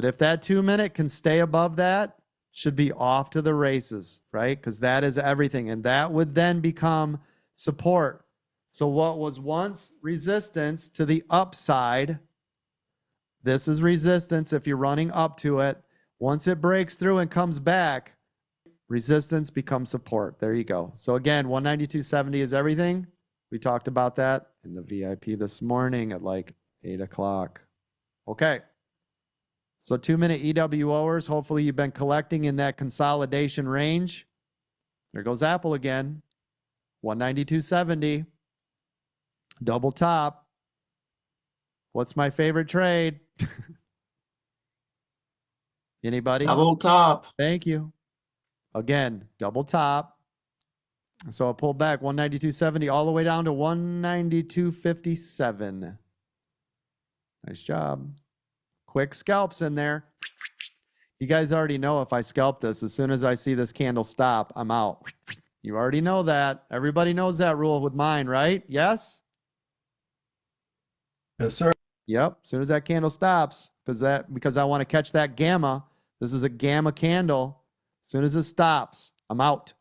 But if that 2 minute can stay above that, should be off to the races, right? Because that is everything. And that would then become support. So what was once resistance to the upside, this is resistance if you're running up to it. Once it breaks through and comes back, resistance becomes support. There you go. So again, 192.70 is everything. We talked about that in the VIP this morning at like 8 o'clock. Okay. So 2 minute EWOers. Hopefully you've been collecting in that consolidation range. There goes Apple again. 192.70. Double top. What's my favorite trade? Anybody? Double top. Thank you. Again, double top. So I pulled back 192.70 all the way down to 192.57. Nice job. Quick scalps in there. You guys already know if I scalp this, as soon as I see this candle stop, I'm out. You already know that. Everybody knows that rule with mine, right? Yes? Yes, sir. Yep. As soon as that candle stops, because I want to catch that gamma. This is a gamma candle. As soon as it stops, I'm out.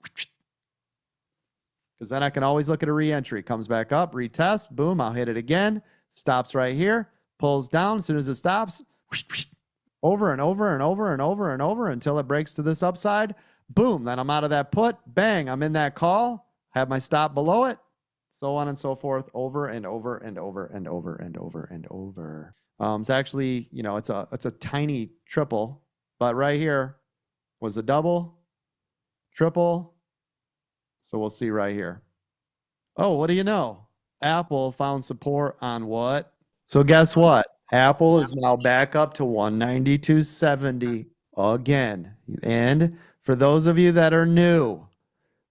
Because then I can always look at a re-entry. Comes back up, retest, boom, I'll hit it again. Stops right here, pulls down. As soon as it stops, over and over and over and over and over until it breaks to this upside. Boom, then I'm out of that put. Bang, I'm in that call. Have my stop below it. So on and so forth, over and over and over and over and over and over. It's actually, you know, it's a tiny triple, but right here was a double, triple. So we'll see right here. Oh, what do you know? Apple found support on what? So guess what? Apple is now back up to 192.70 again. And for those of you that are new,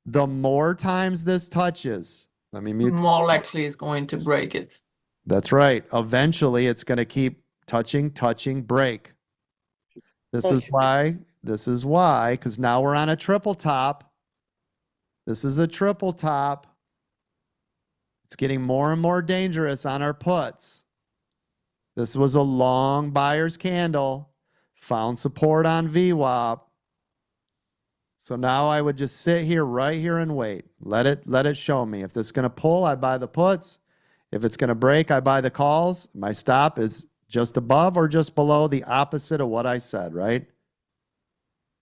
the more times this touches, let me mute. More likely is going to break it. That's right. Eventually, it's going to keep touching, break. This is why, because now we're on a triple top. This is a triple top. It's getting more and more dangerous on our puts. This was a long buyer's candle, found support on VWAP. So now I would just sit here, right here, and wait. Let it show me. If this is going to pull, I buy the puts. If it's going to break, I buy the calls. My stop is just above or just below the opposite of what I said, right?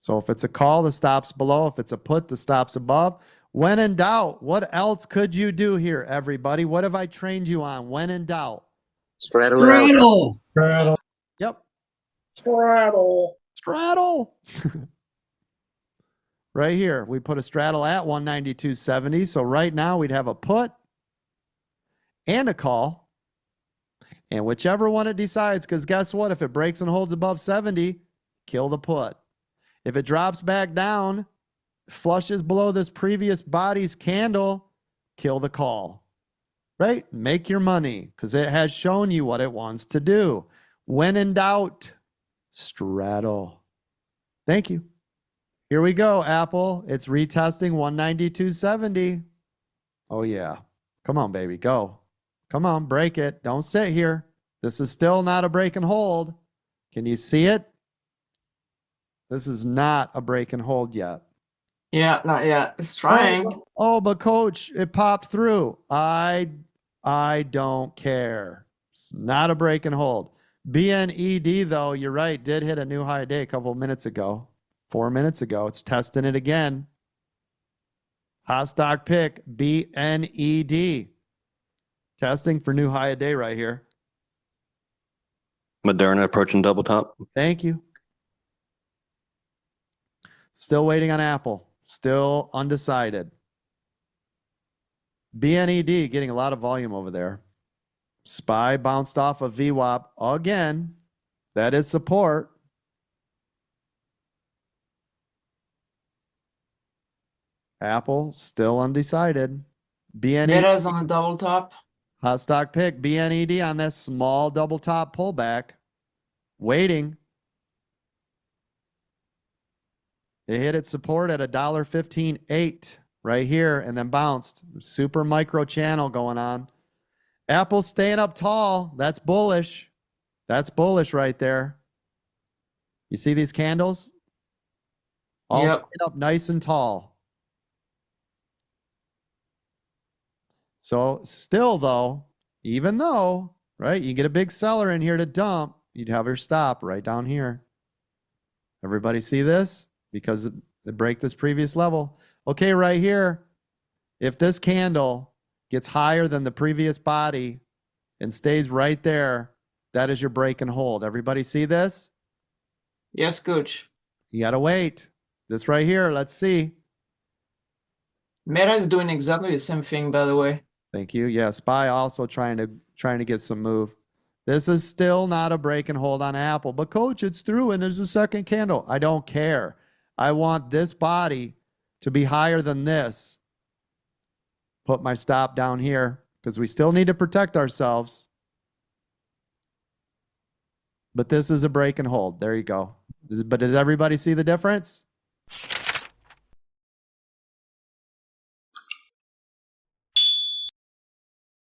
So if it's a call, the stop's below. If it's a put, the stop's above. When in doubt, what else could you do here, everybody? What have I trained you on? When in doubt? Straddle it out. Straddle. Straddle. Yep. Straddle. Straddle. Right here, we put a straddle at 192.70. So right now we'd have a put and a call. And whichever one it decides, because guess what? If it breaks and holds above 70, kill the put. If it drops back down, flushes below this previous body's candle, kill the call. Right? Make your money because it has shown you what it wants to do. When in doubt, straddle. Thank you. Here we go, Apple. It's retesting 192.70. Oh, yeah. Come on, baby. Go. Come on, break it. Don't sit here. This is still not a break and hold. Can you see it? This is not a break and hold yet. Yeah, not yet. It's trying. Oh, but coach, it popped through. I don't care. It's not a break and hold. BNED, though, you're right, did hit a new high day a couple of minutes ago. 4 minutes ago. It's testing it again. Hot stock pick, BNED. Testing for new high a day right here. Moderna approaching double top. Thank you. Still waiting on Apple. Still undecided. BNED getting a lot of volume over there. SPY bounced off of VWAP again. That is support. Apple still undecided. BNED. Meta's on a double top. Hot stock pick. BNED on this small double top pullback. Waiting. It hit its support at $1.15.8 right here and then bounced. Super micro channel going on. Apple staying up tall. That's bullish. That's bullish right there. You see these candles? All Yep. stand up nice and tall. So still though, even though, right, you get a big seller in here to dump, you'd have her stop right down here. Everybody see this? Because it break this previous level. Okay, right here, if this candle gets higher than the previous body and stays right there, that is your break and hold. Everybody see this? Yes, Gooch. You got to wait. This right here, let's see. Meta is doing exactly the same thing, by the way. Thank you. Yeah, SPY also trying to get some move. This is still not a break and hold on Apple, but coach, it's through and there's a second candle. I don't care. I want this body to be higher than this. Put my stop down here because we still need to protect ourselves. But this is a break and hold. There you go. But does everybody see the difference?